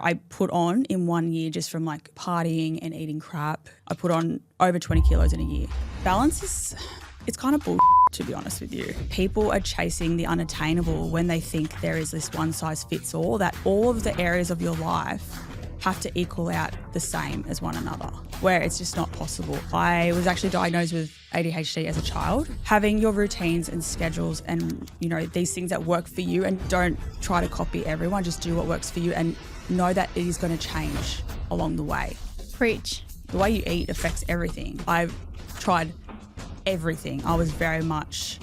I put on in 1 year, just from like partying and eating crap, I put on over 20 kilos in a year. Balance it's kind of bullshit, to be honest with you. People are chasing the unattainable when they think there is this one size fits all, that all of the areas of your life have to equal out the same as one another, where it's just not possible. I was actually diagnosed with ADHD as a child. Having your routines and schedules and, you know, these things that work for you, and don't try to copy everyone, just do what works for you and know that it is going to change along the way. Preach. The way you eat affects everything. I've tried everything. I was very much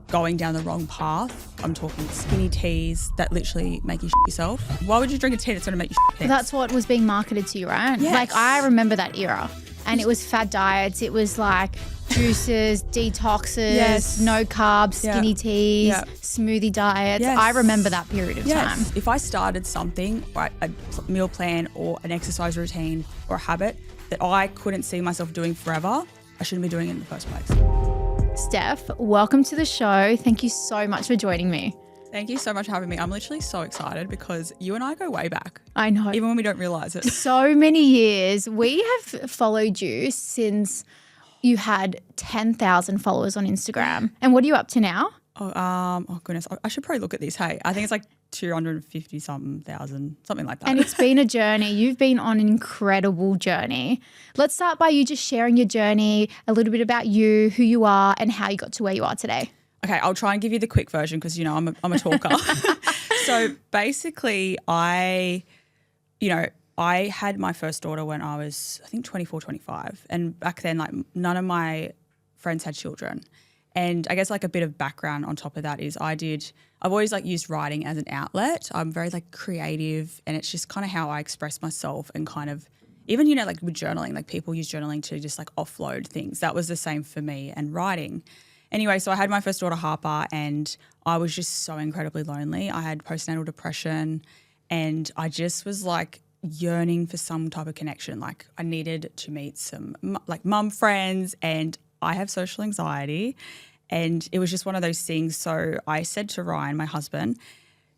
going down the wrong path. I'm talking skinny teas that literally make you shit yourself. Why would you drink a tea that's going to make you shit pants? That's what was being marketed to you, right? Yes. Like, I remember that era, and it was fad diets. It was like juices, detoxes, Yes. no carbs, skinny teas, Yeah. smoothie diets. Yes. I remember that period of time. If I started something, like a meal plan or an exercise routine or a habit that I couldn't see myself doing forever, I shouldn't be doing it in the first place. Steph, welcome to the show. Thank you so much for joining me. Thank you so much for having me. I'm literally so excited because you and I go way back, I know. even when we don't realise it. So many years. We have followed you since you had 10,000 followers on Instagram. And what are you up to now? Oh goodness, I should probably look at this. Hey, I think it's like 250 something thousand, something like that. And it's been a journey. You've been on an incredible journey. Let's start by you just sharing your journey, a little bit about you, who you are, and how you got to where you are today. Okay, I'll try and give you the quick version because, you know, I'm a talker. So basically I had my first daughter when I was, I think, 24, 25. And back then, like, none of my friends had children. And I guess like a bit of background on top of that is I've always like used writing as an outlet. I'm very like creative, and it's just kind of how I express myself, and kind of even, you know, like with journaling, like people use journaling to just like offload things. That was the same for me and writing. Anyway, so I had my first daughter, Harper, and I was just so incredibly lonely. I had postnatal depression, and I just was like yearning for some type of connection. Like I needed to meet some like mum friends, and I have social anxiety, and it was just one of those things. So I said to Ryan, my husband,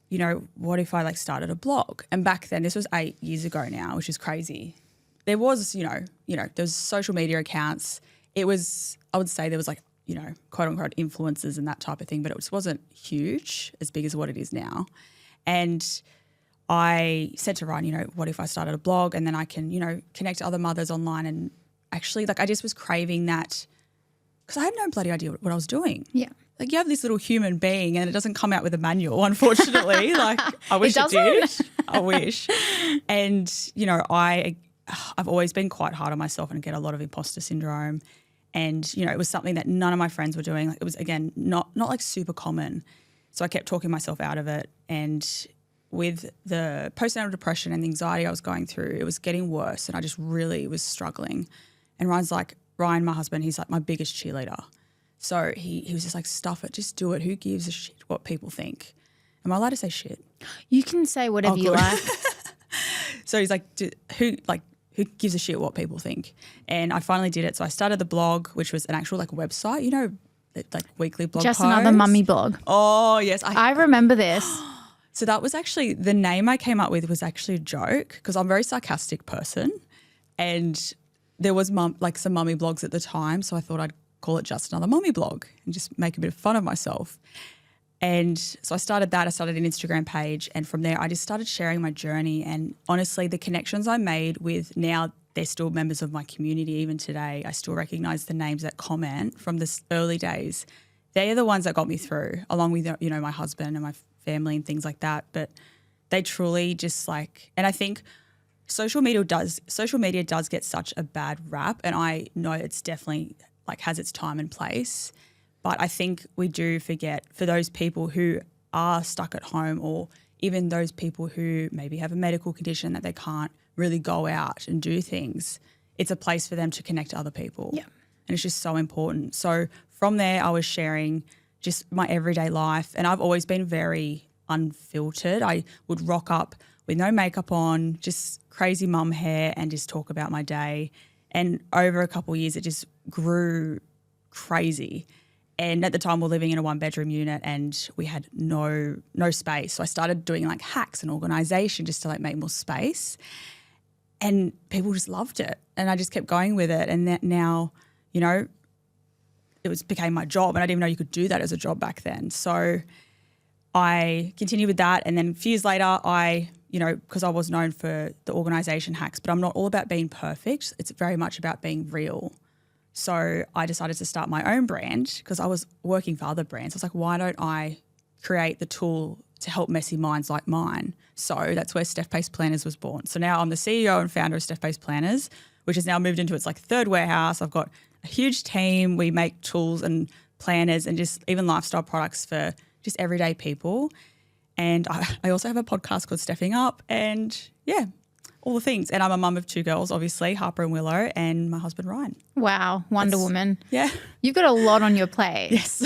you know, what if I like started a blog? And back then, this was 8 years ago now, which is crazy. There was, there's social media accounts. It was, I would say there was like, you know, quote unquote influencers and that type of thing, but it just wasn't huge, as big as what it is now. And I said to Ryan, you know, what if I started a blog, and then I can, you know, connect to other mothers online. And actually, like, I just was craving that, because I had no bloody idea what I was doing. Yeah. Like, you have this little human being and it doesn't come out with a manual, unfortunately. Like, I wish it did. I wish. And, you know, I've always been quite hard on myself and get a lot of imposter syndrome. And, you know, it was something that none of my friends were doing. Like, it was, again, not like super common. So I kept talking myself out of it. And with the postnatal depression and the anxiety I was going through, it was getting worse, and I just really was struggling. And Ryan, my husband, he's like my biggest cheerleader. So he was just like, stuff it, just do it. Who gives a shit what people think? Am I allowed to say shit? You can say whatever you like. So he's like, who gives a shit what people think? And I finally did it. So I started the blog, which was an actual like website, you know, like weekly blog Just posts. another mummy blog. Oh, yes. I remember this. So that was actually, the name I came up with was actually a joke, because I'm a very sarcastic person, and there was some mummy blogs at the time, so I thought I'd call it Just Another Mummy Blog and just make a bit of fun of myself. And so I started that. I started an Instagram page, and from there I just started sharing my journey. And honestly, the connections I made with, now they're still members of my community even today. I still recognise the names that comment from the early days. They are the ones that got me through, along with, you know, my husband and my family and things like that. But they truly just like, and I think social media does get such a bad rap, and I know it's definitely like has its time and place, but I think we do forget, for those people who are stuck at home, or even those people who maybe have a medical condition that they can't really go out and do things, it's a place for them to connect to other people. Yeah. And it's just so important. So from there, I was sharing just my everyday life, and I've always been very unfiltered. I would rock up with no makeup on, just crazy mum hair, and just talk about my day. And over a couple of years, it just grew crazy. And at the time, we were living in a 1-bedroom unit and we had no space. So I started doing like hacks and organisation just to like make more space. And people just loved it. And I just kept going with it. And that now, you know, became my job. And I didn't even know you could do that as a job back then. So I continued with that. And then a few years later, because I was known for the organisation hacks, but I'm not all about being perfect. It's very much about being real. So I decided to start my own brand because I was working for other brands. I was like, why don't I create the tool to help messy minds like mine? So that's where Steph Pase Planners was born. So now I'm the CEO and founder of Steph Pase Planners, which has now moved into its like third warehouse. I've got a huge team. We make tools and planners and just even lifestyle products for just everyday people. And I also have a podcast called Stepping Up and all the things. And I'm a mum of 2 girls, obviously, Harper and Willow, and my husband, Ryan. Wow, Wonder Woman. Yeah. You've got a lot on your plate. Yes.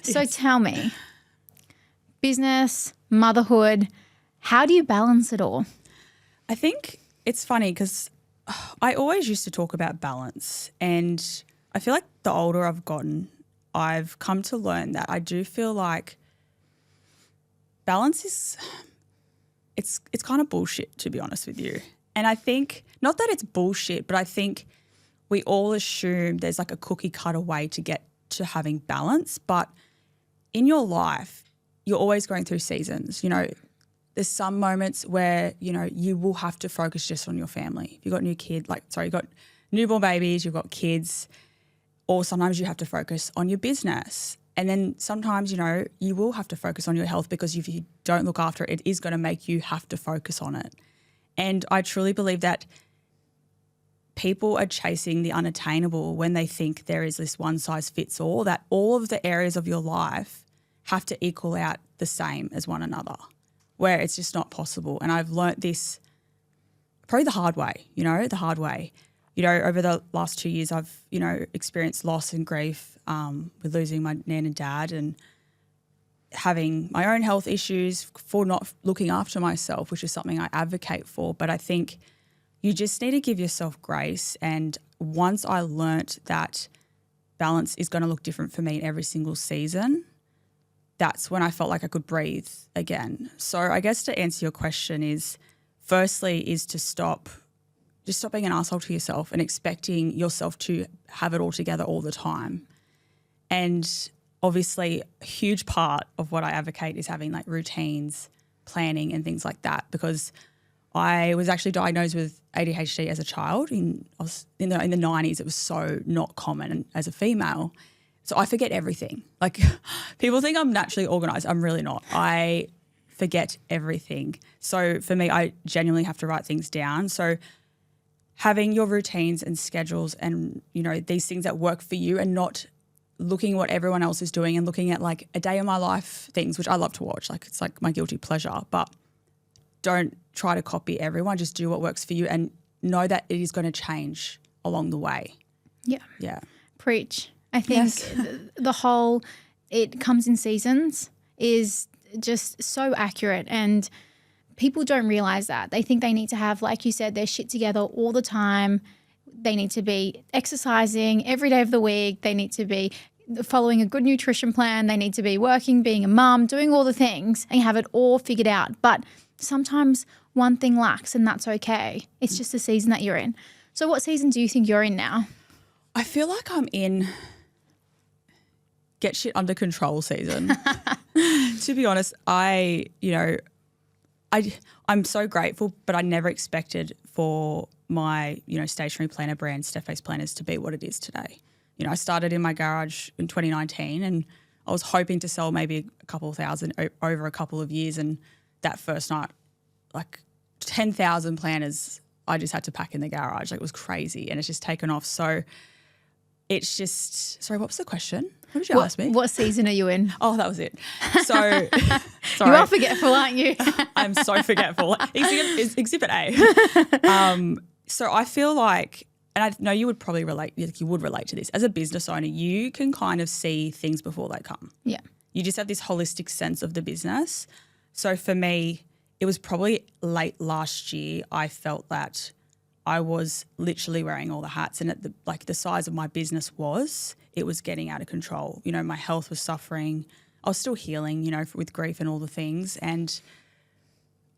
So tell me, business, motherhood, how do you balance it all? I think it's funny because I always used to talk about balance, and I feel like the older I've gotten, I've come to learn that I do feel like balance is it's kind of bullshit, to be honest with you. And I think not that it's bullshit, but I think we all assume there's like a cookie cutter way to get to having balance. But in your life, you're always going through seasons. You know, there's some moments where, you know, you will have to focus just on your family. If you've got you've got newborn babies, you've got kids, or sometimes you have to focus on your business. And then sometimes, you know, you will have to focus on your health because if you don't look after it, it is going to make you have to focus on it. And I truly believe that people are chasing the unattainable when they think there is this one size fits all, that all of the areas of your life have to equal out the same as one another, where it's just not possible. And I've learnt this probably the hard way. You know, over the last 2 years, I've, you know, experienced loss and grief with losing my nan and dad and having my own health issues for not looking after myself, which is something I advocate for. But I think you just need to give yourself grace. And once I learnt that balance is going to look different for me in every single season, that's when I felt like I could breathe again. So I guess to answer your question is, firstly, is to stop being an asshole to yourself and expecting yourself to have it all together all the time. And obviously a huge part of what I advocate is having like routines, planning and things like that, because I was actually diagnosed with ADHD as a child. In the 90s, it was so not common as a female. So I forget everything. Like people think I'm naturally organised. I'm really not. I forget everything. So for me, I genuinely have to write things down. So having your routines and schedules and, you know, these things that work for you and not looking at what everyone else is doing and looking at like a day of my life things, which I love to watch. Like it's like my guilty pleasure, but don't try to copy everyone. Just do what works for you and know that it is going to change along the way. Yeah. Yeah. Preach. I think the whole it comes in seasons is just so accurate, and people don't realize that. They think they need to have, like you said, their shit together all the time. They need to be exercising every day of the week. They need to be following a good nutrition plan. They need to be working, being a mum, doing all the things and have it all figured out. But sometimes one thing lacks and that's okay. It's just the season that you're in. So what season do you think you're in now? I feel like I'm in get shit under control season. To be honest, I'm so grateful, but I never expected for my, you know, stationery planner brand, Steph Pase Planners, to be what it is today. You know, I started in my garage in 2019 and I was hoping to sell maybe a couple of thousand over a couple of years. And that first night, like 10,000 planners I just had to pack in the garage. Like it was crazy and it's just taken off. So it's just, sorry, what was the question? What did you ask me? What season are you in? Oh, that was it. So, sorry. You are forgetful, aren't you? I'm so forgetful. Exhibit A. So I feel like, and I know you would probably relate, you would relate to this. As a business owner, you can kind of see things before they come. Yeah. You just have this holistic sense of the business. So for me, it was probably late last year I felt that I was literally wearing all the hats, and at the size of my business it was getting out of control. You know, my health was suffering. I was still healing, you know, with grief and all the things. And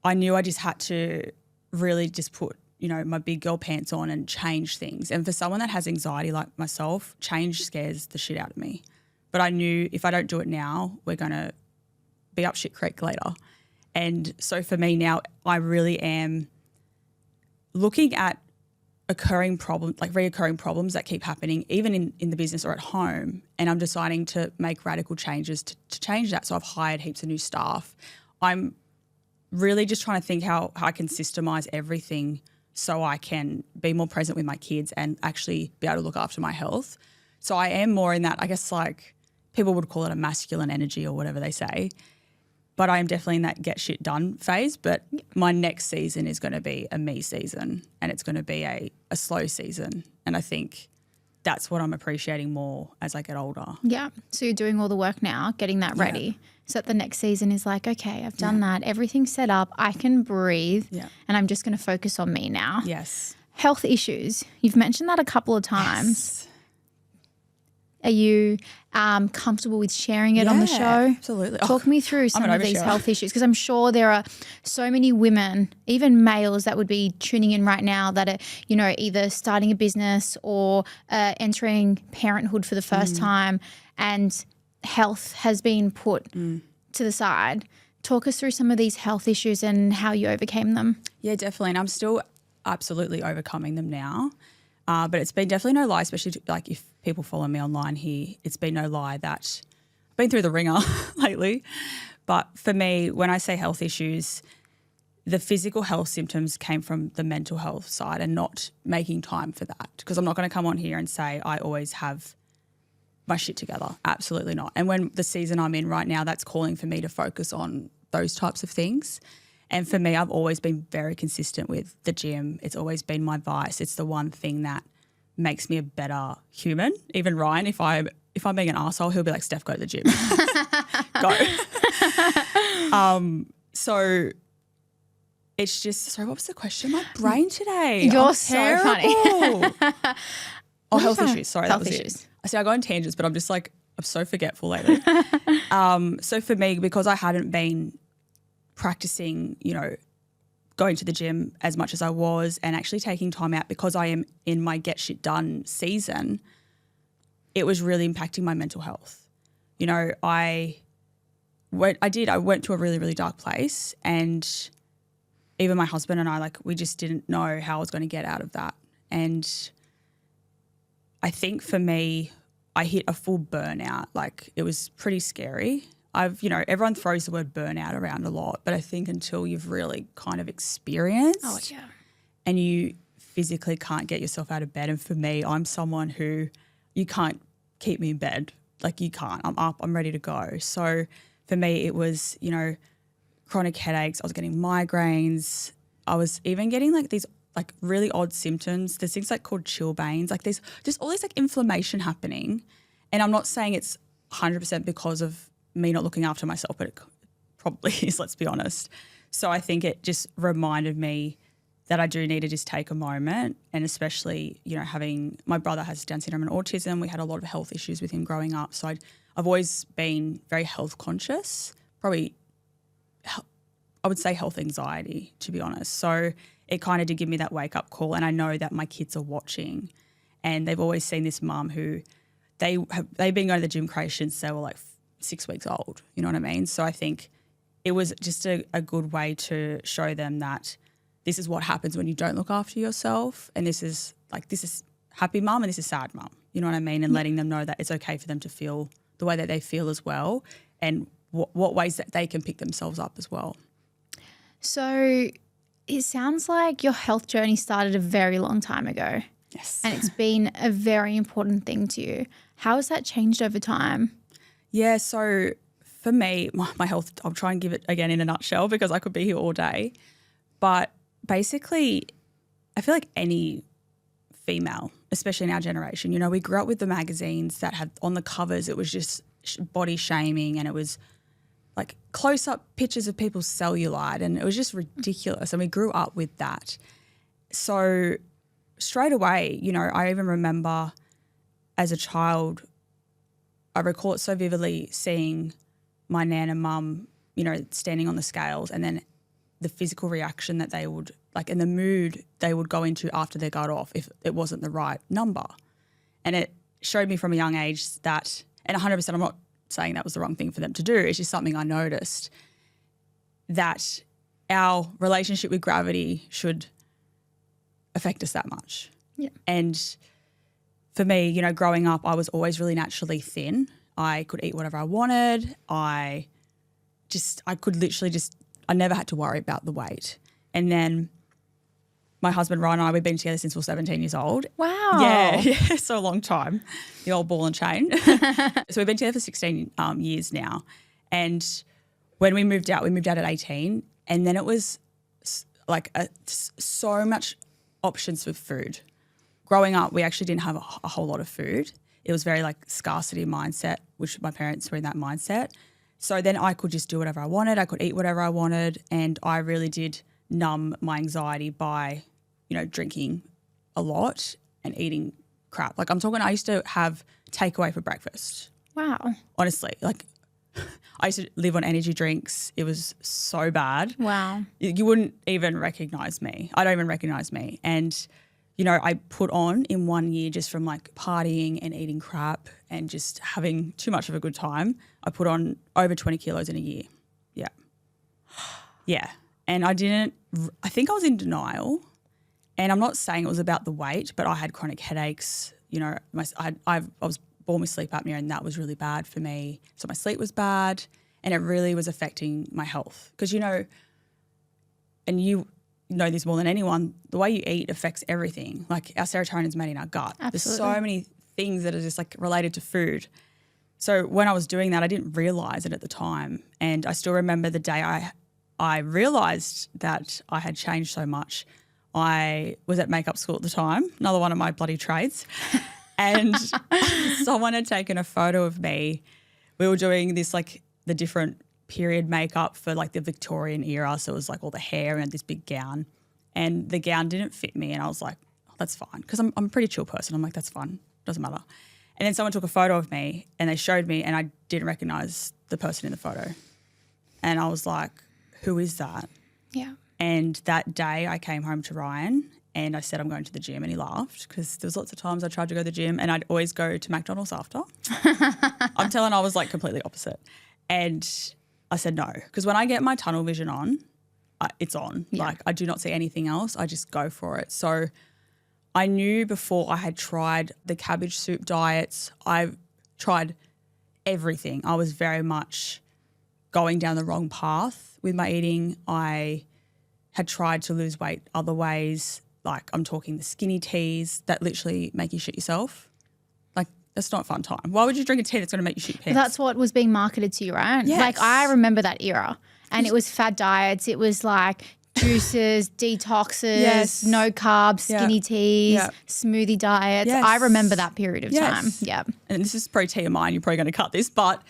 I knew I just had to really just put, you know, my big girl pants on and change things. And for someone that has anxiety like myself, change scares the shit out of me. But I knew if I don't do it now, we're going to be up shit creek later. And so for me now, I really am looking at reoccurring problems that keep happening, even in the business or at home. And I'm deciding to make radical changes to change that. So I've hired heaps of new staff. I'm really just trying to think how I can systemize everything so I can be more present with my kids and actually be able to look after my health. So I am more in that, I guess, like people would call it a masculine energy or whatever they say. But I am definitely in that get shit done phase. But my next season is going to be a me season, and it's going to be a slow season. And I think that's what I'm appreciating more as I get older. Yeah. So you're doing all the work now, getting that ready. So that the next season is like, okay, I've done that. Everything's set up. I can breathe. Yeah. And I'm just going to focus on me now. Yes. Health issues. You've mentioned that a couple of times. Yes. Are you comfortable with sharing it on the show? Absolutely. Talk me through some of these health issues, because I'm sure there are so many women, even males, that would be tuning in right now that are, you know, either starting a business or entering parenthood for the first time, and health has been put to the side. Talk us through some of these health issues and how you overcame them. Yeah, definitely. And I'm still absolutely overcoming them now. But it's been definitely no lie, especially like if people follow me online here, it's been no lie that I've been through the ringer lately. But for me, when I say health issues, the physical health symptoms came from the mental health side and not making time for that. Because I'm not going to come on here and say I always have my shit together. Absolutely not. And when the season I'm in right now, that's calling for me to focus on those types of things. And for me, I've always been very consistent with the gym. It's always been my vice. It's the one thing that makes me a better human. Even Ryan, if I'm being an arsehole, he'll be like, Steph, go to the gym. Go. So it's just, sorry, what was the question? My brain today. You're so funny. Health issues. Sorry, health that was issues. it. I see I go on tangents, but I'm just like, I'm so forgetful lately. So for me, because I hadn't been practicing, you know, going to the gym as much as I was and actually taking time out because I am in my get shit done season, it was really impacting my mental health. You know, I went to a really, really dark place, and even my husband and I, like, we just didn't know how I was going to get out of that. And I think for me, I hit a full burnout. Like, it was pretty scary. Everyone throws the word burnout around a lot, but I think until you've really kind of experienced and you physically can't get yourself out of bed. And for me, I'm someone who you can't keep me in bed. Like, you can't. I'm up, I'm ready to go. So for me, it was, you know, chronic headaches. I was getting migraines. I was even getting like these like really odd symptoms. There's things like called chilblains. Like, there's just all this like inflammation happening. And I'm not saying it's 100% because of me not looking after myself, but it probably is, let's be honest. So I think it just reminded me that I do need to just take a moment, and especially, you know, my brother has Down syndrome and autism. We had a lot of health issues with him growing up. So I've always been very health conscious, probably I would say health anxiety, to be honest. So it kind of did give me that wake up call, and I know that my kids are watching, and they've always seen this mum who they've been going to the gym creation since they were like 6 weeks old, you know what I mean? So I think it was just a good way to show them that this is what happens when you don't look after yourself, and this is happy mum and this is sad mum, you know what I mean? And letting them know that it's okay for them to feel the way that they feel as well, and what ways that they can pick themselves up as well. So it sounds like your health journey started a very long time ago. Yes. And it's been a very important thing to you. How has that changed over time? Yeah, so for me, my health, I'll try and give it again in a nutshell because I could be here all day. But basically, I feel like any female, especially in our generation, you know, we grew up with the magazines that had on the covers, it was just body shaming, and it was like close-up pictures of people's cellulite, and it was just ridiculous. And we grew up with that. So straight away, you know, I even remember as a child, I recall it so vividly seeing my nan and mum, you know, standing on the scales, and then the physical reaction that they would, like, and the mood they would go into after they got off if it wasn't the right number. And it showed me from a young age that, and 100% I'm not saying that was the wrong thing for them to do, it's just something I noticed, that our relationship with gravity should affect us that much. Yeah. And for me, you know, growing up, I was always really naturally thin. I could eat whatever I wanted. I could literally just, I never had to worry about the weight. And then my husband, Ryan, and I, we've been together since we were 17 years old. Wow. Yeah, so a long time, the old ball and chain. So we've been together for 16 years now. And when we moved out at 18, and then it was like so much options with food. Growing up, we actually didn't have a whole lot of food. It was very like scarcity mindset, which my parents were in that mindset. So then I could just do whatever I wanted. I could eat whatever I wanted. And I really did numb my anxiety by, you know, drinking a lot and eating crap. Like I'm talking, I used to have takeaway for breakfast. Wow. Honestly, like I used to live on energy drinks. It was so bad. Wow. You wouldn't even recognize me. I don't even recognize me. And you know, I put on in 1 year just from like partying and eating crap and just having too much of a good time. I put on over 20 kilos in a year. Yeah. Yeah. And I think I was in denial. And I'm not saying it was about the weight, but I had chronic headaches. You know, I was born with sleep apnea, and that was really bad for me. So my sleep was bad, and it really was affecting my health. Because, you know, and you know this more than anyone, the way you eat affects everything. Like our serotonin is made in our gut. Absolutely. There's so many things that are just like related to food. So when I was doing that, I didn't realize it at the time. And I still remember the day I realized that I had changed so much. I was at makeup school at the time, another one of my bloody trades. And someone had taken a photo of me. We were doing this like the different period makeup for like the Victorian era. So it was like all the hair and this big gown, and the gown didn't fit me. And I was like, oh, that's fine. Cause I'm a pretty chill person. I'm like, that's fine. Doesn't matter. And then someone took a photo of me and they showed me, and I didn't recognize the person in the photo. And I was like, who is that? Yeah. And that day I came home to Ryan and I said, I'm going to the gym, and he laughed because there was lots of times I tried to go to the gym and I'd always go to McDonald's after. I'm telling, I was like completely opposite. And I said no, because when I get my tunnel vision on, it's on. Yeah. Like I do not see anything else. I just go for it. So I knew before I had tried the cabbage soup diets. I've tried everything. I was very much going down the wrong path with my eating. I had tried to lose weight other ways. Like I'm talking the skinny teas that literally make you shit yourself. Like that's not a fun time. Why would you drink a tea that's going to make you shit pants? That's what was being marketed to you, right? Yes. Like I remember that era, and it was fad diets. It was like juices, detoxes, yes. no carbs, skinny teas, smoothie diets. Yes. I remember that period of time. Yeah. And this is probably TMI, and you're probably going to cut this, but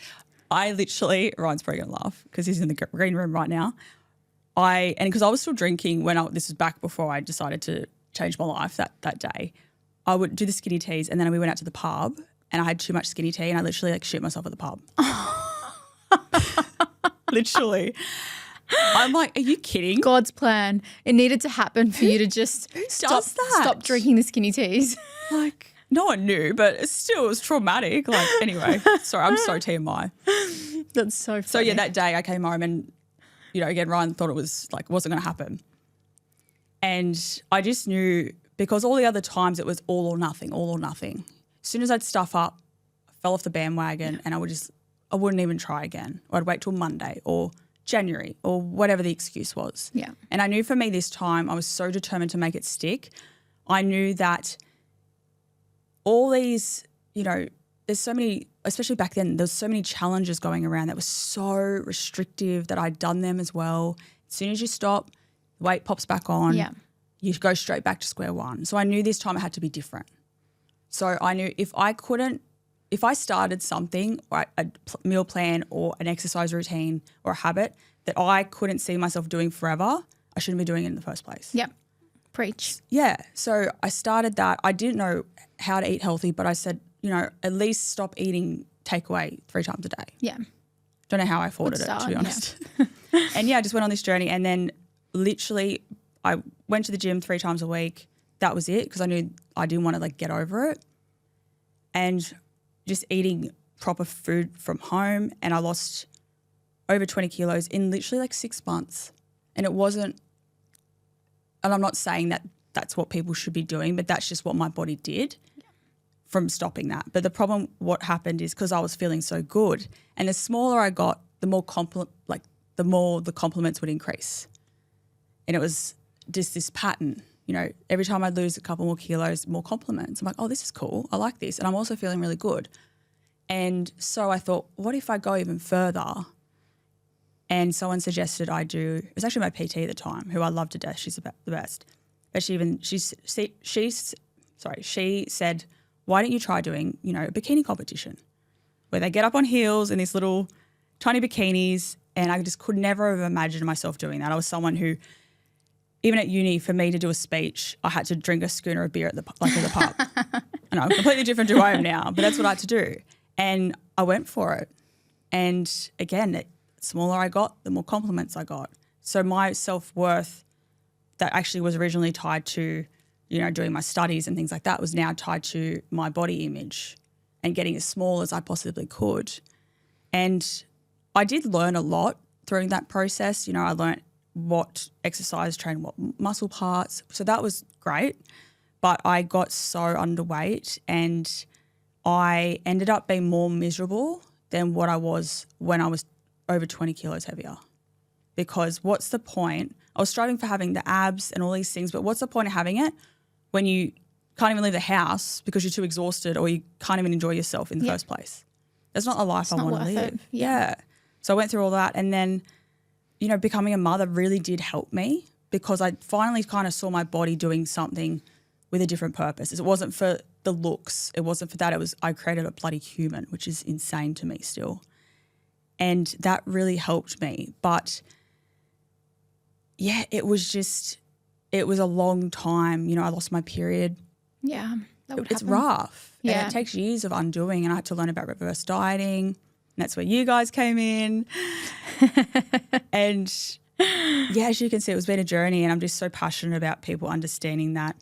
I literally, Ryan's probably going to laugh because he's in the green room right now. Because I was still drinking this was back before I decided to change my life that day. I would do the skinny teas, and then we went out to the pub and I had too much skinny tea and I literally like shit myself at the pub. Literally. I'm like, are you kidding? God's plan. It needed to happen for you to just stop drinking the skinny teas. Like, no one knew, but it was traumatic. Like, anyway, sorry, I'm so TMI. That's so funny. So yeah, that day I came home and, you know, again, Ryan thought it was like, wasn't going to happen. And I just knew, because all the other times it was all or nothing. As soon as I'd stuff up, I fell off the bandwagon and I wouldn't even try again. Or I'd wait till Monday or January or whatever the excuse was. Yeah. And I knew for me this time, I was so determined to make it stick. I knew that all these, you know, there's so many, especially back then, there's so many challenges going around that were so restrictive that I'd done them as well. As soon as you stop, the weight pops back on. Yeah. You go straight back to square one. So I knew this time it had to be different. So I knew if I started something, or a meal plan or an exercise routine or a habit that I couldn't see myself doing forever, I shouldn't be doing it in the first place. Yep. Preach. Yeah. So I started that. I didn't know how to eat healthy, but I said, at least stop eating takeaway 3 times a day. Yeah. Don't know how I afforded it, to be honest. And I just went on this journey, and then literally I went to the gym 3 times a week. That was it, because I knew I didn't want to get over it. And just eating proper food from home, and I lost over 20 kilos in literally 6 months. And it wasn't, and I'm not saying that that's what people should be doing, but that's just what my body did from stopping that. But the problem, what happened is, because I was feeling so good, and the smaller I got, the more the more the compliments would increase. And it was just this pattern, every time I'd lose a couple more kilos, more compliments. I'm like, oh, this is cool. I like this. And I'm also feeling really good. And so I thought, what if I go even further? And someone suggested it was actually my PT at the time, who I love to death. She's the best. But she said, why don't you try doing, a bikini competition where they get up on heels in these little tiny bikinis, and I just could never have imagined myself doing that. I was someone who, even at uni, for me to do a speech, I had to drink a schooner of beer at the pub. And I'm completely different to who I am now, but that's what I had to do. And I went for it. And again, the smaller I got, the more compliments I got. So my self-worth that actually was originally tied to, doing my studies and things like that, was now tied to my body image and getting as small as I possibly could. And I did learn a lot through that process. I learned what exercise train what muscle parts. So that was great. But I got so underweight, and I ended up being more miserable than what I was when I was over 20 kilos heavier. Because what's the point? I was striving for having the abs and all these things, but what's the point of having it when you can't even leave the house because you're too exhausted, or you can't even enjoy yourself in the first place? That's not a life I want to live. Yeah. So I went through all that, and then, becoming a mother really did help me, because I finally kind of saw my body doing something with a different purpose. It wasn't for the looks. It wasn't for that. I created a bloody human, which is insane to me still. And that really helped me. But yeah, it was a long time. I lost my period. Yeah, that would It's happen. rough. Yeah. And it takes years of undoing, and I had to learn about reverse dieting. And that's where you guys came in. And yeah, as you can see, it's been a journey, and I'm just so passionate about people understanding that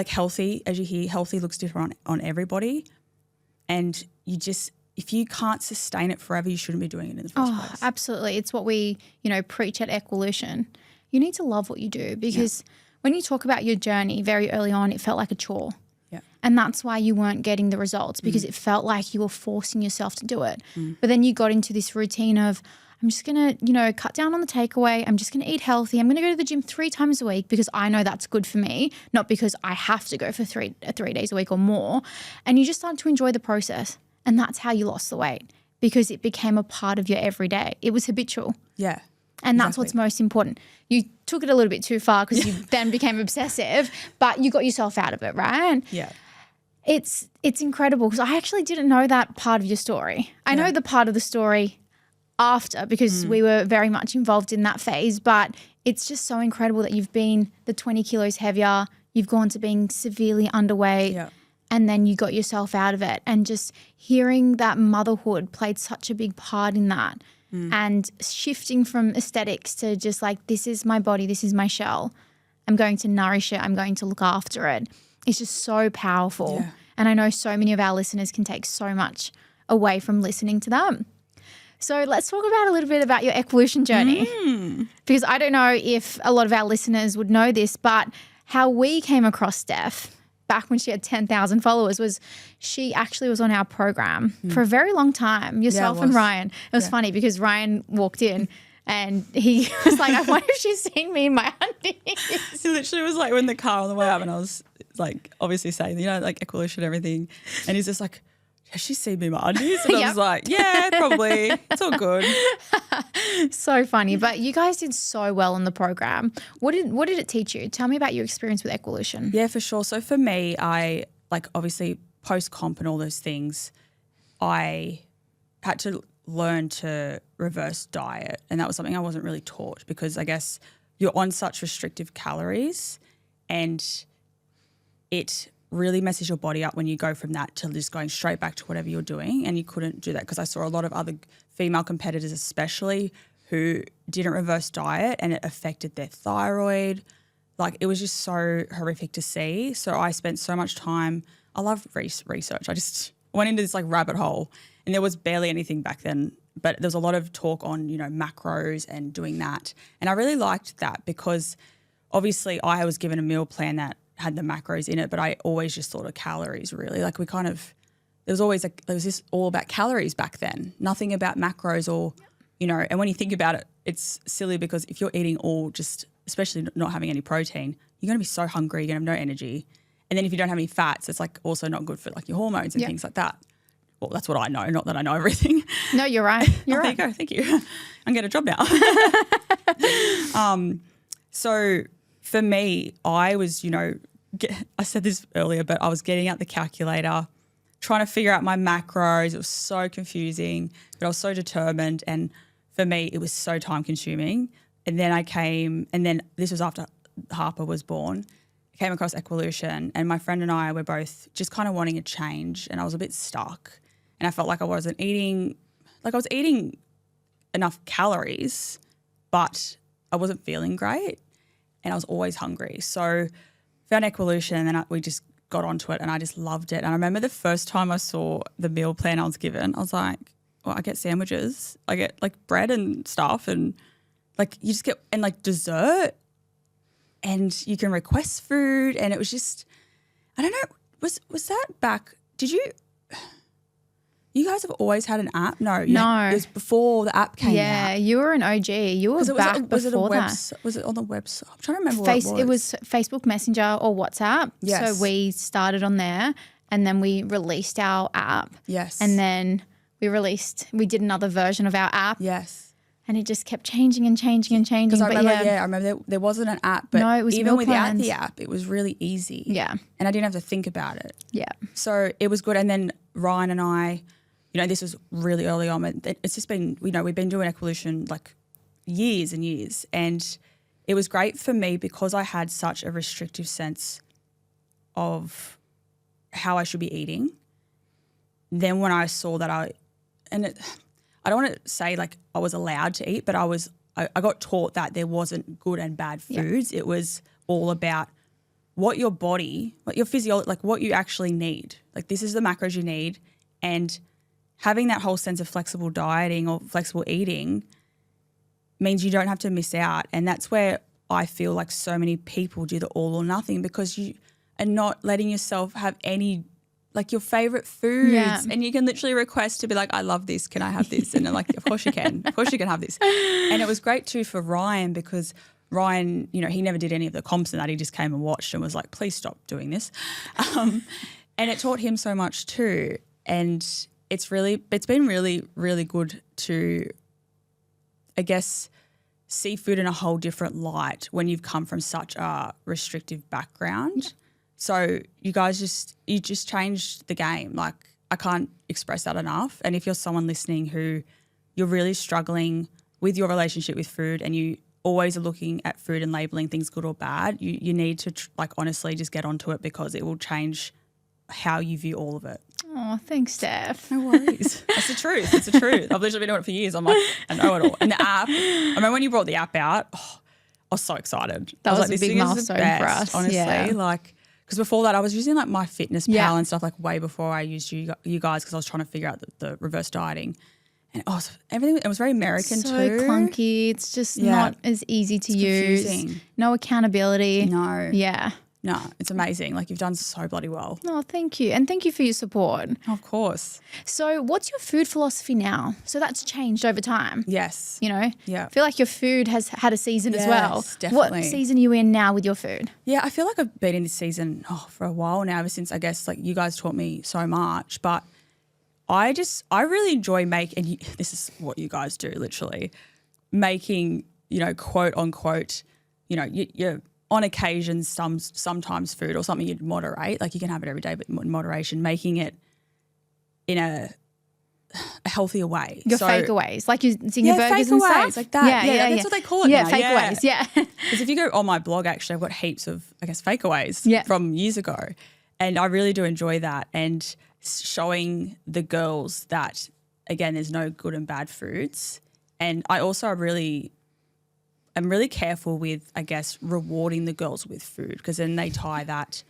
healthy, as you hear, healthy looks different on everybody. And if you can't sustain it forever, you shouldn't be doing it in the first place. Absolutely. It's what we, preach at Equilition. You need to love what you do, because when you talk about your journey very early on, it felt like a chore. Yeah. And that's why you weren't getting the results, because it felt like you were forcing yourself to do it. But then you got into this routine of, I'm just going to, cut down on the takeaway. I'm just going to eat healthy. I'm going to go to the gym 3 times a week because I know that's good for me, not because I have to go for three days a week or more. And you just started to enjoy the process. And that's how you lost the weight, because it became a part of your everyday. It was habitual. Yeah. And that's what's most important. You took it a little bit too far, because you then became obsessive, but you got yourself out of it, right? Yeah. It's incredible, because I actually didn't know that part of your story. I know the part of the story after, because we were very much involved in that phase, but it's just so incredible that you've been the 20 kilos heavier, you've gone to being severely underweight, and then you got yourself out of it. And just hearing that motherhood played such a big part in that. And shifting from aesthetics to just this is my body, this is my shell. I'm going to nourish it. I'm going to look after it. It's just so powerful. Yeah. And I know so many of our listeners can take so much away from listening to them. So let's talk about a little bit about your Equilition journey, because I don't know if a lot of our listeners would know this, but how we came across Steph back when she had 10,000 followers was she actually was on our program for a very long time, yourself and Ryan. It was funny because Ryan walked in and he was like, I wonder if she's seen me in my undies. He literally was in the car on the way up, and I was obviously saying, Equilition and everything. And he's just like, has she seen me in my undies? And I was like, yeah, probably. It's all good. So funny. But you guys did so well in the program. What did it teach you? Tell me about your experience with Equilition. Yeah, for sure. So for me, I obviously post-comp and all those things, I had to learn to reverse diet. And that was something I wasn't really taught, because I guess you're on such restrictive calories, and it really messes your body up when you go from that to just going straight back to whatever you're doing. And you couldn't do that, because I saw a lot of other female competitors especially who didn't reverse diet, and it affected their thyroid. Like, it was just so horrific to see. So I spent so much time. I love research. I just went into this like rabbit hole, and there was barely anything back then, but there was a lot of talk on, you know, macros and doing that. And I really liked that, because obviously I was given a meal plan that had the macros in it, but I always just thought of calories, really. Like, there was this all about calories back then, nothing about macros or, you know, and when you think about it, it's silly, because if you're eating all just, especially not having any protein, you're going to be so hungry, you're going to have no energy. And then if you don't have any fats, it's like also not good for like your hormones and things like that. Well, that's what I know, not that I know everything. No, you're right. You're right. There you go. Thank you. I'm getting a job now. So for me, I was, you know, I said this earlier, but I was getting out the calculator, trying to figure out my macros. It was so confusing, but I was so determined. And for me, it was so time consuming. And then this was after Harper was born. I came across Equolution, and my friend and I were both just kind of wanting a change, and I was a bit stuck. And I felt like I was eating enough calories, but I wasn't feeling great, and I was always hungry. So found Equolution, and then we just got onto it, and I just loved it. And I remember the first time I saw the meal plan I was given, I was like, well, I get sandwiches, I get like bread and stuff, and like you just get, and like dessert, and you can request food. And it was just, I don't know, was that back, you guys have always had an app? No. It was before the app came out. Yeah, you were an OG. You were back before that. Was it on the website? I'm trying to remember what it was. It was Facebook Messenger or WhatsApp. Yes. So we started on there, and then we released our app. Yes. And then we did another version of our app. Yes. And it just kept changing and changing and changing. Because I remember there wasn't an app, but no, it was even without plans. the app, it was really easy. Yeah. And I didn't have to think about it. Yeah. So it was good. And then Ryan and I, you know, this was really early on. It's just been, you know, we've been doing Equolution like years and years. And it was great for me because I had such a restrictive sense of how I should be eating. Then when I saw that I don't want to say like I was allowed to eat, but I got taught that there wasn't good and bad foods. It was all about what your body, what your physiology, like what you actually need. Like this is the macros you need. And having that whole sense of flexible dieting or flexible eating means you don't have to miss out. And that's where I feel like so many people do the all or nothing, because you are not letting yourself have any, like your favorite foods. Yeah. And you can literally request to be like, I love this. Can I have this? And they're like, of course you can. Of course you can have this. And it was great too for Ryan, because Ryan, you know, he never did any of the comps and that. He just came and watched and was like, please stop doing this. And it taught him so much too. And it's been really, really good to, I guess, see food in a whole different light when you've come from such a restrictive background. So you guys you just changed the game. Like, I can't express that enough. And if you're someone listening who you're really struggling with your relationship with food and you always are looking at food and labeling things good or bad, you need to like honestly just get onto it, because it will change how you view all of it. Oh, thanks, Steph. No worries. That's the truth. It's the truth. I've literally been doing it for years. I'm like, I know it all. And the app, I remember when you brought the app out, I was so excited. That was like, a big milestone for us. Honestly, like, because before that I was using like MyFitnessPal and stuff like way before I used you guys, because I was trying to figure out the reverse dieting. And everything, it was very American too. So clunky. It's just not as easy to use. Confusing. No accountability. No. Yeah. No, it's amazing. Like, you've done so bloody well. Oh, thank you. And thank you for your support. Of course. So what's your food philosophy now? So that's changed over time. Yes. You know? Yeah. I feel like your food has had a season as well. Definitely. What season are you in now with your food? Yeah, I feel like I've been in this season for a while now, ever since, I guess, like you guys taught me so much. But I really enjoy making, and this is what you guys do, literally, making, you know, quote unquote, you know, you're on occasion sometimes food or something you'd moderate, like you can have it every day, but in moderation, making it in a a healthier way. Your fakeaways, like your zinger burgers and stuff? Like that. Yeah, that's what they call it now. Fakeaways, yeah. Because if you go on my blog, actually, I've got heaps of, I guess, fakeaways from years ago. And I really do enjoy that, and showing the girls that, again, there's no good and bad foods. And I also am really careful with, I guess, rewarding the girls with food, because then they tie that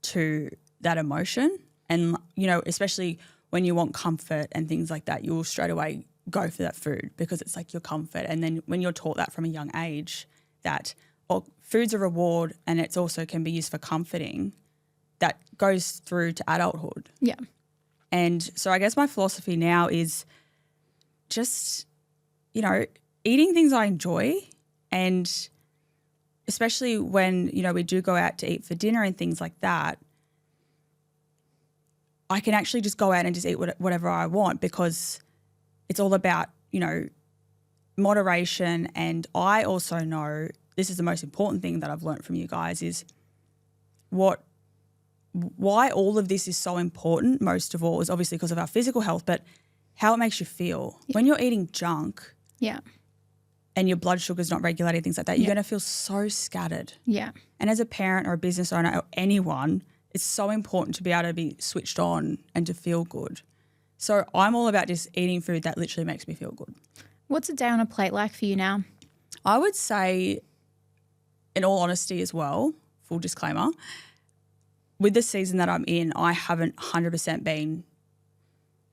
to that emotion. And, you know, especially when you want comfort and things like that, you'll straight away go for that food because it's like your comfort. And then when you're taught that from a young age, that food's a reward and it's also can be used for comforting, that goes through to adulthood. Yeah. And so I guess my philosophy now is just, you know, eating things I enjoy, and especially when, you know, we do go out to eat for dinner and things like that, I can actually just go out and just eat whatever I want, because it's all about, you know, moderation. And I also know, this is the most important thing that I've learned from you guys, is why all of this is so important, most of all, is obviously because of our physical health, but how it makes you feel. Yeah. When you're eating junk and your blood sugar's not regulated, things like that, you're going to feel so scattered. Yeah. And as a parent or a business owner or anyone, it's so important to be able to be switched on and to feel good. So I'm all about just eating food that literally makes me feel good. What's a day on a plate like for you now? I would say, in all honesty as well, full disclaimer, with the season that I'm in, I haven't 100% been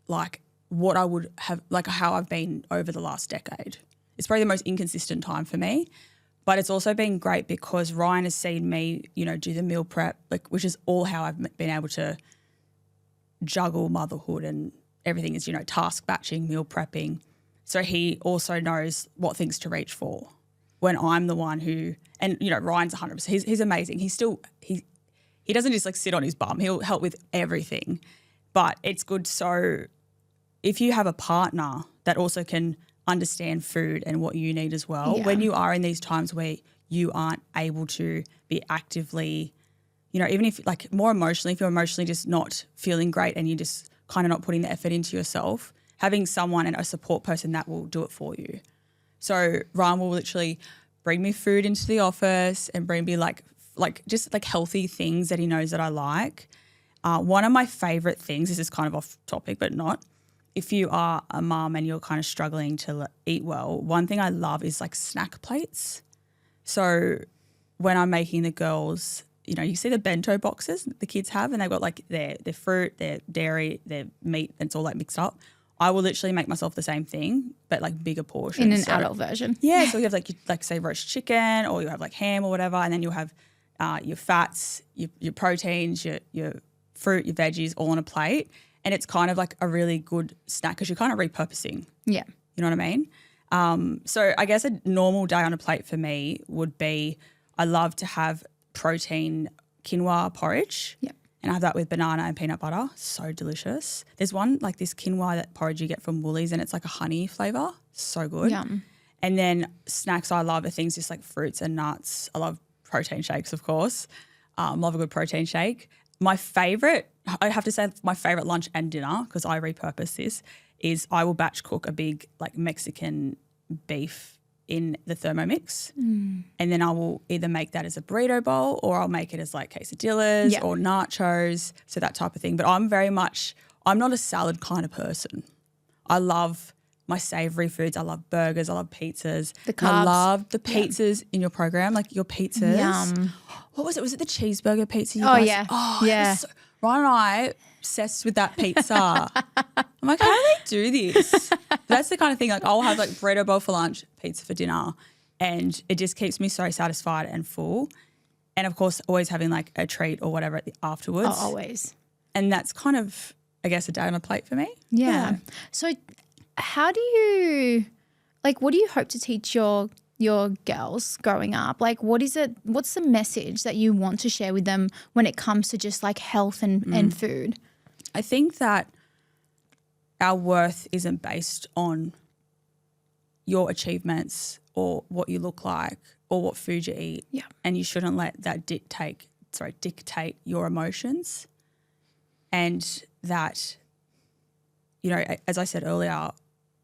like what I would have, like how I've been over the last decade. It's probably the most inconsistent time for me, but it's also been great because Ryan has seen me, you know, do the meal prep, like, which is all how I've been able to juggle motherhood and everything is, you know, task batching, meal prepping. So he also knows what things to reach for when I'm the one who, and, you know, Ryan's 100%, he's amazing. He doesn't just like sit on his bum. He'll help with everything, but it's good. So if you have a partner that also can understand food and what you need as well, when you are in these times where you aren't able to be actively, you know, even if like more emotionally, if you're emotionally just not feeling great and you're just kind of not putting the effort into yourself, having someone and a support person that will do it for you. So Ryan will literally bring me food into the office and bring me like just like healthy things that he knows that I like. One of my favorite things, this is kind of off topic, but not, if you are a mum and you're kind of struggling to eat well, one thing I love is like snack plates. So when I'm making the girls, you know, you see the bento boxes the kids have and they've got like their fruit, their dairy, their meat, and it's all like mixed up. I will literally make myself the same thing, but like bigger portions. In an adult version. Yeah, so you have like say roast chicken, or you have like ham or whatever, and then you'll have your fats, your proteins, your fruit, your veggies all on a plate. And it's kind of like a really good snack because you're kind of repurposing. Yeah. You know what I mean? So I guess a normal day on a plate for me would be, I love to have protein quinoa porridge. Yeah. And I have that with banana and peanut butter. So delicious. There's one like this quinoa that porridge you get from Woolies and it's like a honey flavour. So good. Yum. And then snacks I love are things just like fruits and nuts. I love protein shakes, of course. Love a good protein shake. My favourite, I have to say my favourite lunch and dinner, because I repurpose this, is I will batch cook a big like Mexican beef in the Thermomix, and then I will either make that as a burrito bowl or I'll make it as like quesadillas or nachos, so that type of thing. But I'm not a salad kind of person. I love my savoury foods. I love burgers. I love pizzas. The carbs. I love the pizzas in your program, like your pizzas. Yum. What was it? Was it the cheeseburger pizza you guys? Yeah. Oh, yeah. Ryan and I obsessed with that pizza. I'm like, how do they do this? That's the kind of thing, like I'll have like burrito bowl for lunch, pizza for dinner, and it just keeps me so satisfied and full. And of course, always having like a treat or whatever afterwards. Oh, always. And that's kind of, I guess, a day on a plate for me. Yeah. So how do you, like, what do you hope to teach your girls growing up? Like, what's the message that you want to share with them when it comes to just like health and food? I think that our worth isn't based on your achievements or what you look like or what food you eat. Yeah. And you shouldn't let that dictate your emotions, and that you know, as I said earlier,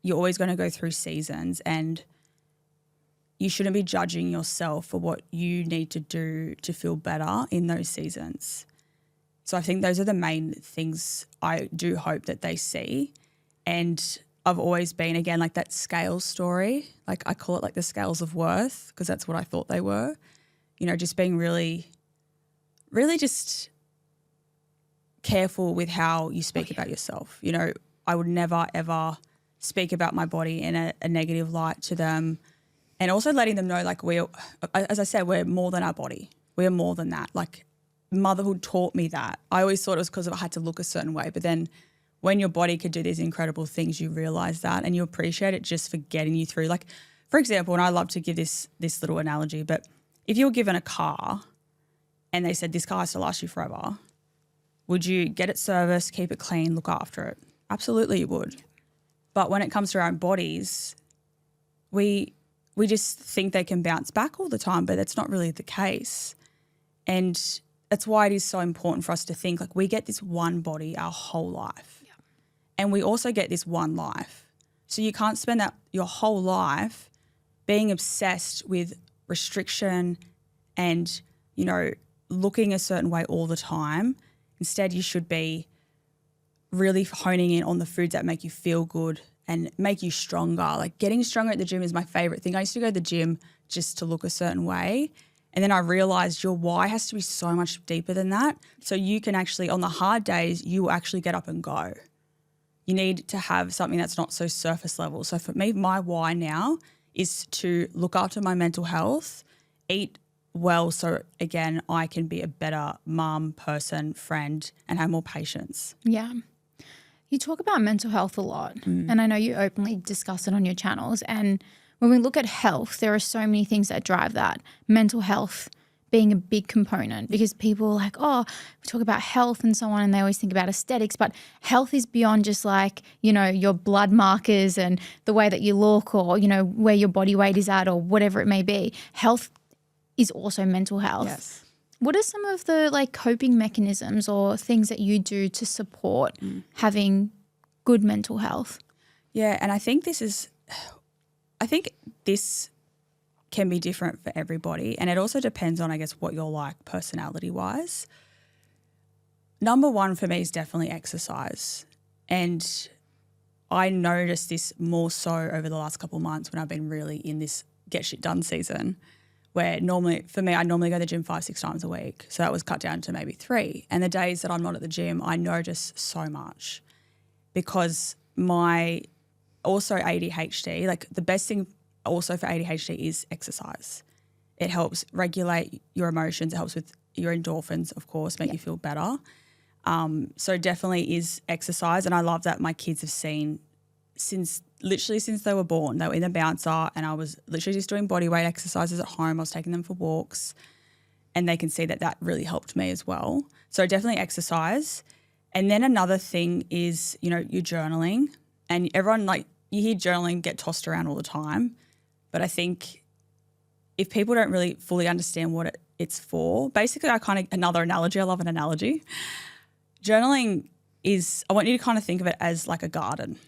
you're always going to go through seasons, and you shouldn't be judging yourself for what you need to do to feel better in those seasons. So I think those are the main things I do hope that they see. And I've always been, again, like that scale story. Like I call it like the scales of worth, because that's what I thought they were. You know, just being really, really just careful with how you speak about yourself. You know, I would never, ever speak about my body in a negative light to them. And also letting them know, like, as I said, we're more than our body. We're more than that. Like, motherhood taught me that. I always thought it was because I had to look a certain way. But then when your body could do these incredible things, you realize that and you appreciate it just for getting you through. Like, for example, and I love to give this little analogy, but if you were given a car and they said this car has to last you forever, would you get it serviced, keep it clean, look after it? Absolutely you would. But when it comes to our own bodies, we just think they can bounce back all the time, but that's not really the case. And that's why it is so important for us to think, like, we get this one body our whole life. Yeah. And we also get this one life. So you can't spend your whole life being obsessed with restriction and, you know, looking a certain way all the time. Instead, you should be really honing in on the foods that make you feel good and make you stronger. Like, getting stronger at the gym is my favorite thing. I used to go to the gym just to look a certain way. And then I realized your why has to be so much deeper than that. So you can actually, on the hard days, you will actually get up and go. You need to have something that's not so surface level. So for me, my why now is to look after my mental health, eat well, so again, I can be a better mum, person, friend, and have more patience. Yeah. You talk about mental health a lot, and I know you openly discuss it on your channels. And when we look at health, there are so many things that drive that. Mental health being a big component, because people are like, oh, we talk about health and so on, and they always think about aesthetics, but health is beyond just like, you know, your blood markers and the way that you look, or, you know, where your body weight is at, or whatever it may be. Health is also mental health. Yes. What are some of the like coping mechanisms or things that you do to support having good mental health? Yeah, and I think this can be different for everybody, and it also depends on, I guess, what you're like personality-wise. Number one for me is definitely exercise, and I noticed this more so over the last couple of months when I've been really in this get shit done season, where normally, for me, I normally go to the gym 5-6 times a week. So that was cut down to maybe 3. And the days that I'm not at the gym, I notice so much, because my also ADHD, like the best thing also for ADHD is exercise. It helps regulate your emotions. It helps with your endorphins, of course, make you feel better. So definitely is exercise. And I love that my kids have seen since they were born. They were in the bouncer, and I was literally just doing body weight exercises at home. I was taking them for walks, and they can see that really helped me as well. So definitely exercise. And then another thing is, you know, you're journaling, and everyone, like, you hear journaling get tossed around all the time. But I think if people don't really fully understand what it's for, basically another analogy, I love an analogy. Journaling is, I want you to kind of think of it as like a garden.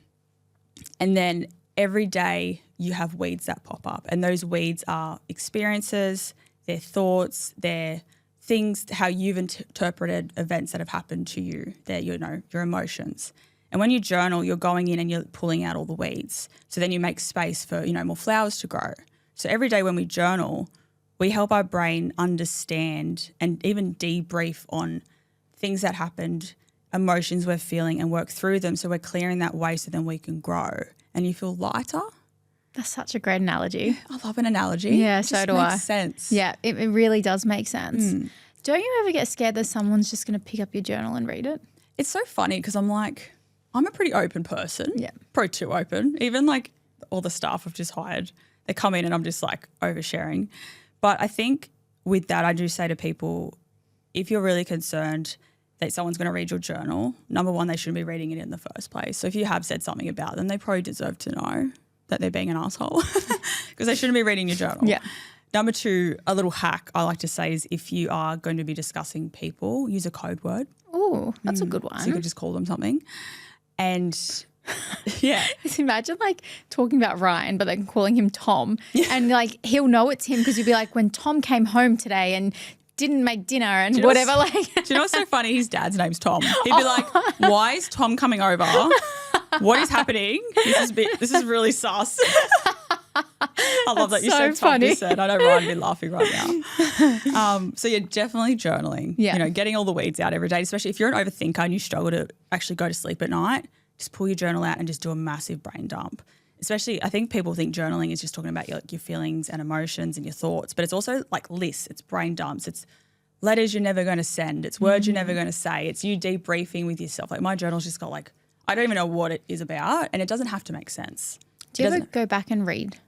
And then every day you have weeds that pop up, and those weeds are experiences, their thoughts, their things, how you've interpreted events that have happened to you, your emotions. And when you journal, you're going in and you're pulling out all the weeds. So then you make space for, more flowers to grow. So every day when we journal, we help our brain understand and even debrief on things that happened, emotions we're feeling, and work through them, so we're clearing that way so then we can grow and you feel lighter. That's such a great analogy. I love an analogy. Yeah, so do I. It makes sense. Yeah, it really does make sense. Don't you ever get scared that someone's just going to pick up your journal and read it? It's so funny because I'm a pretty open person. Yeah. Probably too open. Even like all the staff I've just hired, they come in and I'm just like oversharing. But I think with that, I do say to people, if you're really concerned that someone's going to read your journal, number one, they shouldn't be reading it in the first place. So if you have said something about them, they probably deserve to know that they're being an asshole, because they shouldn't be reading your journal. Yeah. Number two, a little hack I like to say is, if you are going to be discussing people, use a code word. Oh, that's a good one. So you could just call them something. And Yeah. Just imagine like talking about Ryan, but then calling him Tom, and like he'll know it's him because you'll be like, when Tom came home today and didn't make dinner and whatever. Do you know what's so funny? His dad's name's Tom. He'd be like, "Why is Tom coming over? What is happening? This is really sus." I love that you said Tom. You said. I know Ryan would be laughing right now. So you're definitely journaling. Yeah. You know, getting all the weeds out every day, especially if you're an overthinker and you struggle to actually go to sleep at night. Just pull your journal out and just do a massive brain dump. Especially, I think people think journaling is just talking about your feelings and emotions and your thoughts, but it's also like lists, it's brain dumps, it's letters you're never going to send, it's words you're never going to say, it's you debriefing with yourself. Like my journal's just got like, I don't even know what it is about, and it doesn't have to make sense. Do you ever go back and read?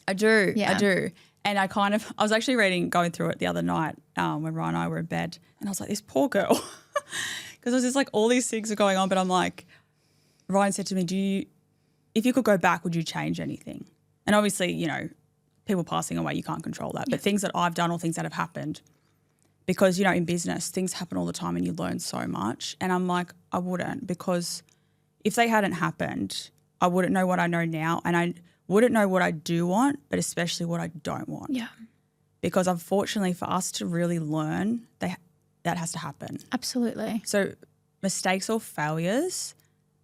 I do, Yeah. I do. And I was actually going through it the other night when Ryan and I were in bed, and I was like, this poor girl. Because I was just like, all these things are going on, but I'm like, Ryan said to me, if you could go back, would you change anything? And obviously, you know, people passing away, you can't control that. But things that I've done or things that have happened, because, you know, in business, things happen all the time and you learn so much. And I'm like, I wouldn't, because if they hadn't happened, I wouldn't know what I know now. And I wouldn't know what I do want, but especially what I don't want. Yeah. Because unfortunately for us to really learn, that has to happen. Absolutely. So mistakes or failures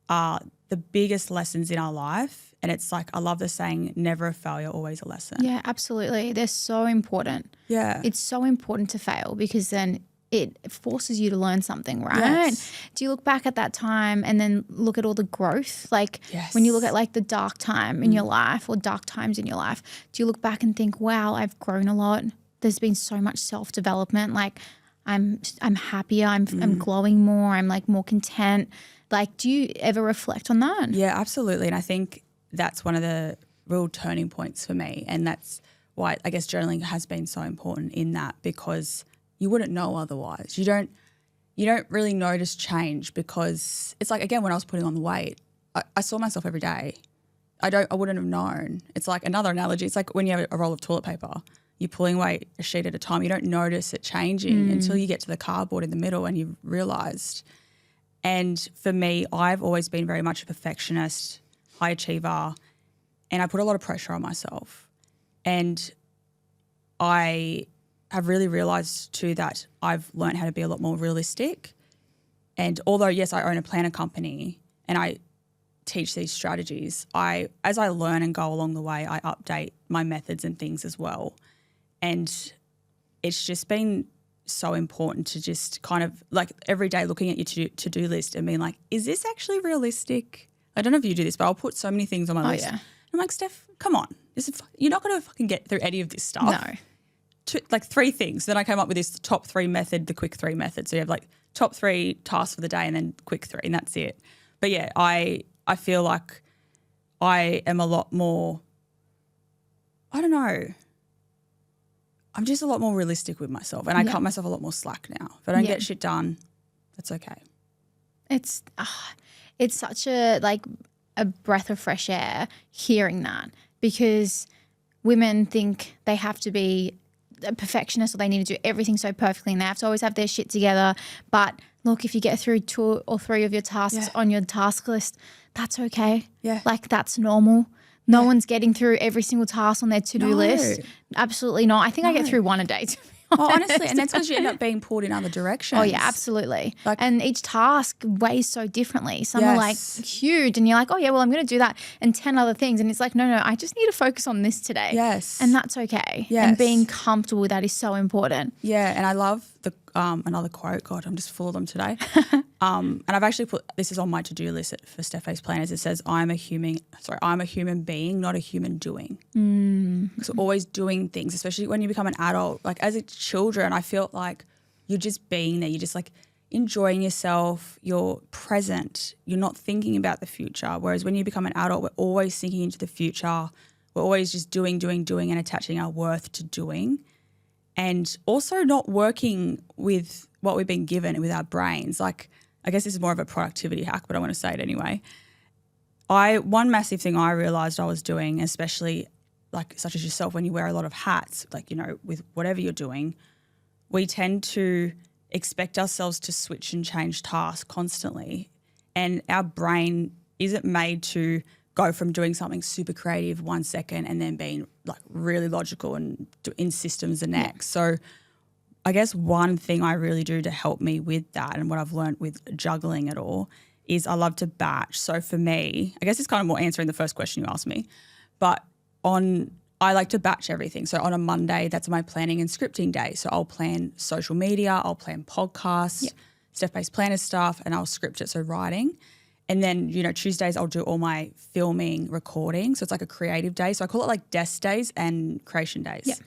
are the biggest lessons in our life. And it's like, I love the saying, never a failure, always a lesson. Yeah, absolutely. They're so important. Yeah. It's so important to fail because then it forces you to learn something, right? Yes. Do you look back at that time and then look at all the growth? Like Yes. when you look at like the dark time in your life or dark times in your life, do you look back and think, wow, I've grown a lot. There's been so much self-development. Like I'm happier. I'm glowing more. I'm like more content. Like, do you ever reflect on that? Yeah, absolutely. And I think that's one of the real turning points for me. And that's why I guess journaling has been so important in that, because you wouldn't know otherwise. You don't really notice change, because it's like, again, when I was putting on the weight, I saw myself every day. I wouldn't have known. It's like another analogy. It's like when you have a roll of toilet paper, you're pulling away a sheet at a time. You don't notice it changing until you get to the cardboard in the middle and you've realised. And for me, I've always been very much a perfectionist, high achiever, and I put a lot of pressure on myself. And I have really realised too that I've learned how to be a lot more realistic. And although, yes, I own a planner company and I teach these strategies, as I learn and go along the way, I update my methods and things as well. And it's just been so important to just kind of like every day looking at your to-do list and being like, is this actually realistic? I don't know if you do this, but I'll put so many things on my list. Yeah. I'm like, Steph, come on. You're not going to fucking get through any of this stuff. No. Like 3 things. Then I came up with this top 3 method, the quick 3 method. So you have like top 3 tasks for the day and then quick 3, and that's it. But yeah, I feel like I am a lot more, I don't know, I'm just a lot more realistic with myself, and I cut myself a lot more slack now. If I don't get shit done, that's okay. It's such a breath of fresh air hearing that, because women think they have to be a perfectionist or they need to do everything so perfectly and they have to always have their shit together. But look, if you get through 2 or 3 of your tasks on your task list, that's okay. Yeah. Like that's normal. No one's getting through every single task on their to-do list. Absolutely not. I think I get through 1 a day, to be honest. Honestly, and that's because you end up being pulled in other directions. Oh, yeah, absolutely. And each task weighs so differently. Some are like huge and you're like, oh, yeah, well, I'm going to do that and 10 other things. And it's like, no, I just need to focus on this today. Yes. And that's okay. Yes. And being comfortable with that is so important. Yeah, and I love the another quote. God, I'm just full of them today. And I've actually put, this is on my to-do list for Steph Pase planners. It says, I'm a human being, not a human doing. So always doing things, especially when you become an adult. Like as a children, I feel like you're just being there. You're just like enjoying yourself. You're present. You're not thinking about the future. Whereas when you become an adult, we're always thinking into the future. We're always just doing and attaching our worth to doing. And also not working with what we've been given with our brains. Like, I guess this is more of a productivity hack, but I want to say it anyway. One massive thing I realised I was doing, especially like such as yourself, when you wear a lot of hats, like, you know, with whatever you're doing, we tend to expect ourselves to switch and change tasks constantly. And our brain isn't made to go from doing something super creative 1 second and then being like really logical and in systems the next. So I guess one thing I really do to help me with that and what I've learned with juggling it all is I love to batch. So for me, I guess it's kind of more answering the first question you asked me, but I like to batch everything. So on a Monday, that's my planning and scripting day. So I'll plan social media, I'll plan podcasts, Steph Pase planner stuff, and I'll script it, so writing. And then, Tuesdays I'll do all my filming, recording. So it's like a creative day. So I call it like desk days and creation days. Yeah. And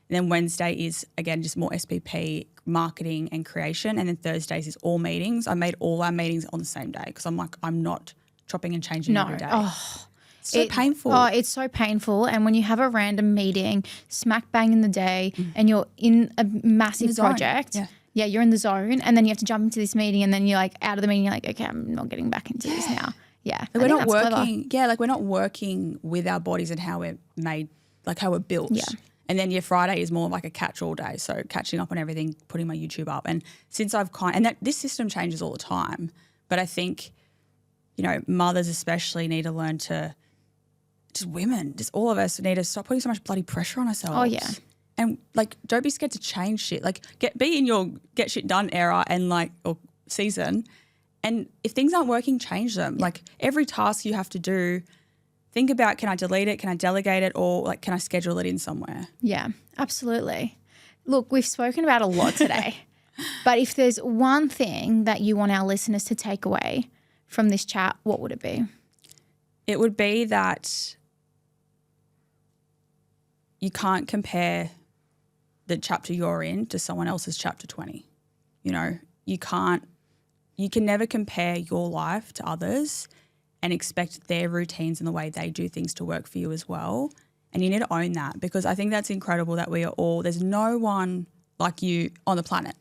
then Wednesday is, again, just more SPP, marketing and creation. And then Thursdays is all meetings. I made all our meetings on the same day because I'm like, I'm not chopping and changing every day. Oh, so painful. Oh, it's so painful. And when you have a random meeting, smack bang in the day, and you're in a massive project. Yeah, you're in the zone, and then you have to jump into this meeting, and then you're like out of the meeting, you're like, okay, I'm not getting back into this now. Yeah. Like we're not working. Yeah, like we're not working with our bodies and how we're made, like how we're built. Yeah. And then your Friday is more like a catch-all day, so catching up on everything, putting my YouTube up. And since this system changes all the time, but I think, mothers especially need to learn to, just women, just all of us need to stop putting so much bloody pressure on ourselves. Oh, yeah. And like, don't be scared to change shit. Like, be in your get shit done era and or season. And if things aren't working, change them. Yeah. Like every task you have to do, think about, can I delete it? Can I delegate it? Or like, can I schedule it in somewhere? Yeah, absolutely. Look, we've spoken about a lot today, but if there's one thing that you want our listeners to take away from this chat, what would it be? It would be that you can't compare the chapter you're in to someone else's chapter 20. You can never compare your life to others and expect their routines and the way they do things to work for you as well. And you need to own that, because I think that's incredible that there's no one like you on the planet.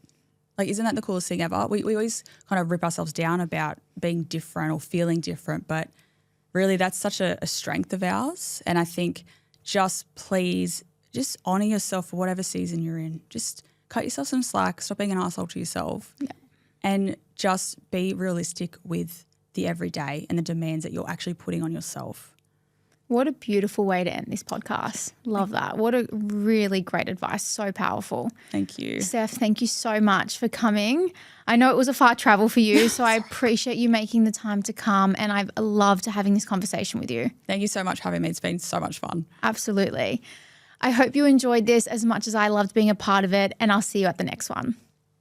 Like, isn't that the coolest thing ever? We always kind of rip ourselves down about being different or feeling different, but really that's such a strength of ours. And I think please honour yourself for whatever season you're in. Just cut yourself some slack, stop being an asshole to yourself, and just be realistic with the everyday and the demands that you're actually putting on yourself. What a beautiful way to end this podcast. Love that. What a really great advice. So powerful. Thank you. Steph, thank you so much for coming. I know it was a far travel for you, so I appreciate you making the time to come, and I've loved having this conversation with you. Thank you so much for having me. It's been so much fun. Absolutely. I hope you enjoyed this as much as I loved being a part of it, and I'll see you at the next one.